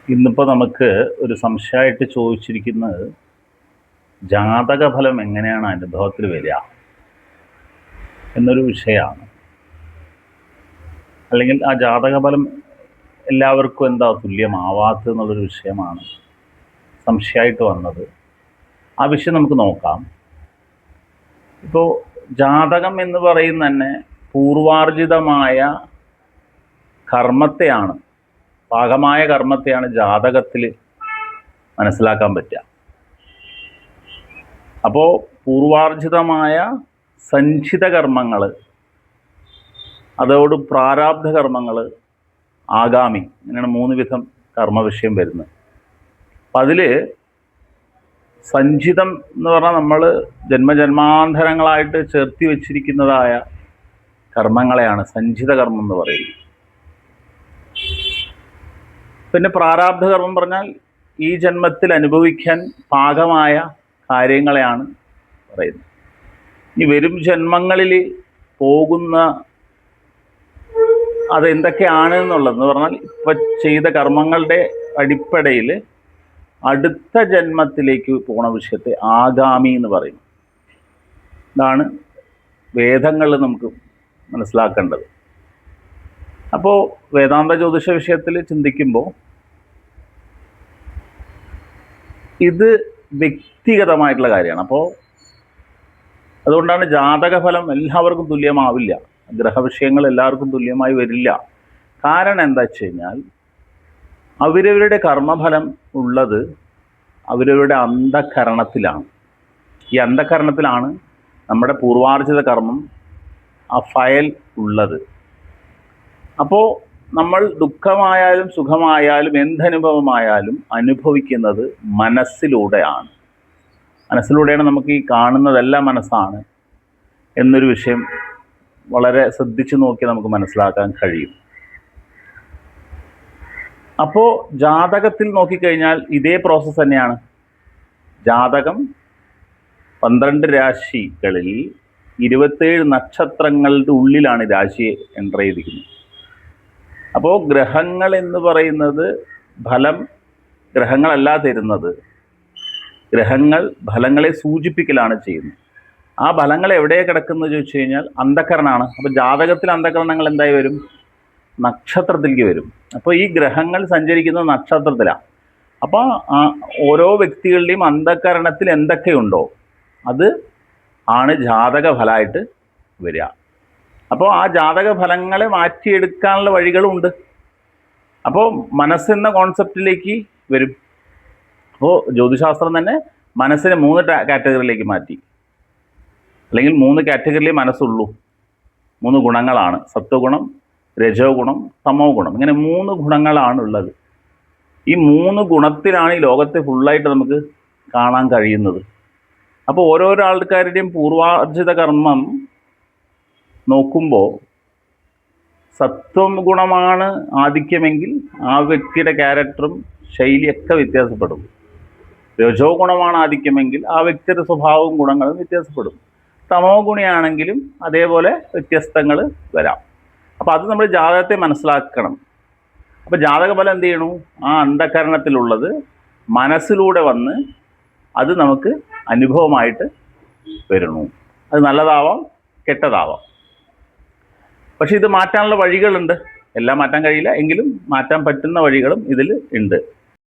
ഇന്നിപ്പോൾ നമുക്ക് ഒരു സംശയമായിട്ട് ചോദിച്ചിരിക്കുന്നത് ജാതക ഫലം എങ്ങനെയാണ് അനുഭവത്തിൽ വരിക എന്നൊരു വിഷയമാണ്. അല്ലെങ്കിൽ ആ ജാതക ഫലം എല്ലാവർക്കും എന്താ തുല്യമാവാത്തത് എന്നുള്ളൊരു വിഷയമാണ് സംശയമായിട്ട് വന്നത്. ആ വിഷയം നമുക്ക് നോക്കാം. ഇപ്പോൾ ജാതകം എന്ന് പറയുന്ന തന്നെ പൂർവാർജിതമായ കർമ്മത്തെയാണ്, പാകമായ കർമ്മത്തെയാണ് ജാതകത്തിൽ മനസ്സിലാക്കാൻ പറ്റുക. അപ്പോൾ പൂർവാർജിതമായ സഞ്ചിത കർമ്മങ്ങൾ, അതോട് പ്രാരാബ്ധ കർമ്മങ്ങൾ, ആഗാമി, ഇങ്ങനെയാണ് 3 വിധം കർമ്മ വിഷയം വരുന്നത്. അപ്പം അതിൽ സഞ്ചിതം എന്ന് പറഞ്ഞാൽ നമ്മൾ ജന്മജന്മാന്തരങ്ങളായിട്ട് ചേർത്തി വച്ചിരിക്കുന്നതായ കർമ്മങ്ങളെയാണ് സഞ്ചിത കർമ്മം എന്ന് പറയുന്നത്. പിന്നെ പ്രാരാബ്ധ കർമ്മം പറഞ്ഞാൽ ഈ ജന്മത്തിൽ അനുഭവിക്കാൻ പാകമായ കാര്യങ്ങളെയാണ് പറയുന്നത്. ഇനി വരും ജന്മങ്ങളിൽ പോകുന്ന അതെന്തൊക്കെയാണ് എന്നുള്ളതെന്ന് പറഞ്ഞാൽ ഇപ്പം ചെയ്ത കർമ്മങ്ങളുടെ അടിപ്പടയിൽ അടുത്ത ജന്മത്തിലേക്ക് പോണ വിഷയത്തെ ആഗാമി എന്ന് പറയും. ഇതാണ് വേദങ്ങളിൽ നമുക്ക് മനസ്സിലാക്കേണ്ടത്. അപ്പോൾ വേദാന്ത ജ്യോതിഷ വിഷയത്തിൽ ചിന്തിക്കുമ്പോൾ ഇത് വ്യക്തിഗതമായിട്ടുള്ള കാര്യമാണ്. അപ്പോൾ അതുകൊണ്ടാണ് ജാതക ഫലം എല്ലാവർക്കും തുല്യമാവില്ല, ഗ്രഹവിഷയങ്ങൾ എല്ലാവർക്കും തുല്യമായി വരില്ല. കാരണം എന്താ വെച്ച് കഴിഞ്ഞാൽ അവരവരുടെ കർമ്മഫലം ഉള്ളത് അവരവരുടെ അന്ധകരണത്തിലാണ്. ഈ അന്ധകരണത്തിലാണ് നമ്മുടെ പൂർവാർജിത കർമ്മം, ആ ഫയൽ ഉള്ളത്. അപ്പോൾ നമ്മൾ ദുഃഖമായാലും സുഖമായാലും എന്തനുഭവമായാലും അനുഭവിക്കുന്നത് മനസ്സിലൂടെയാണ്. മനസ്സിലൂടെയാണ്. നമുക്ക് ഈ കാണുന്നതെല്ലാം മനസ്സാണ് എന്നൊരു വിഷയം വളരെ ശ്രദ്ധിച്ചു നോക്കി നമുക്ക് മനസ്സിലാക്കാൻ കഴിയും. അപ്പോൾ ജാതകത്തിൽ നോക്കിക്കഴിഞ്ഞാൽ ഇതേ പ്രോസസ്സ് തന്നെയാണ്. ജാതകം 12 രാശികളിൽ 27 നക്ഷത്രങ്ങളുടെ ഉള്ളിലാണ് രാശിയെ എൻ്റർ ചെയ്തിരിക്കുന്നത്. അപ്പോൾ ഗ്രഹങ്ങൾ എന്ന് പറയുന്നത് ഫലം ഗ്രഹങ്ങളല്ല തരുന്നത്, ഗ്രഹങ്ങൾ ഫലങ്ങളെ സൂചിപ്പിക്കലാണ് ചെയ്യുന്നത്. ആ ഫലങ്ങൾ എവിടെയാണ് കിടക്കുന്നത് ചോദിച്ചു കഴിഞ്ഞാൽ അന്ധകരണമാണ്. അപ്പോൾ ജാതകത്തിൽ അന്ധകരണങ്ങൾ എന്തായി വരും? നക്ഷത്രത്തിലേക്ക് വരും. അപ്പോൾ ഈ ഗ്രഹങ്ങൾ സഞ്ചരിക്കുന്നത് നക്ഷത്രത്തിലാണ്. അപ്പോൾ ഓരോ വ്യക്തികളുടെയും അന്ധകരണത്തിൽ എന്തൊക്കെയുണ്ടോ അത് ആണ് ജാതക ഫലമായിട്ട് വരിക. അപ്പോൾ ആ ജാതക ഫലങ്ങളെ മാറ്റിയെടുക്കാനുള്ള വഴികളുണ്ട്. അപ്പോൾ മനസ്സെന്ന കോൺസെപ്റ്റിലേക്ക് വരും. അപ്പോൾ ജ്യോതിശാസ്ത്രം തന്നെ മനസ്സിനെ 3 കാറ്റഗറിയിലേക്ക് മാറ്റി. അല്ലെങ്കിൽ 3 കാറ്റഗറിയിലേ മനസ്സുള്ളൂ. 3 ഗുണങ്ങളാണ്: സത്വഗുണം, രജോ ഗുണം, തമോ ഗുണം. ഇങ്ങനെ 3 ഗുണങ്ങളാണ് ഉള്ളത്. ഈ 3 ഗുണത്തിലാണ് ഈ ലോകത്തെ ഫുള്ളായിട്ട് നമുക്ക് കാണാൻ കഴിയുന്നത്. അപ്പോൾ ഓരോരോ ആൾക്കാരുടെയും പൂർവാർജിത കർമ്മം നോക്കുമ്പോൾ സത്വം ഗുണമാണ് ആധിക്യമെങ്കിൽ ആ വ്യക്തിയുടെ ക്യാരക്ടറും ശൈലിയൊക്കെ വ്യത്യാസപ്പെടും. രജോ ഗുണമാണ് ആധിക്യമെങ്കിൽ ആ വ്യക്തിയുടെ സ്വഭാവവും ഗുണങ്ങളും വ്യത്യാസപ്പെടും. തമോ ഗുണിയാണെങ്കിലും അതേപോലെ വ്യത്യസ്തങ്ങൾ വരാം. അപ്പോൾ അത് നമ്മൾ ജാതകത്തെ മനസ്സിലാക്കണം. അപ്പോൾ ജാതക ഫലം എന്ത് ചെയ്യണു? ആ അന്ധകരണത്തിലുള്ളത് മനസ്സിലൂടെ വന്ന് അത് നമുക്ക് അനുഭവമായിട്ട് വരണു. അത് നല്ലതാവാം, കെട്ടതാവാം. പക്ഷെ ഇത് മാറ്റാനുള്ള വഴികളുണ്ട്. എല്ലാം മാറ്റാൻ കഴിയില്ല, എങ്കിലും മാറ്റാൻ പറ്റുന്ന വഴികളും ഇതിൽ ഉണ്ട്.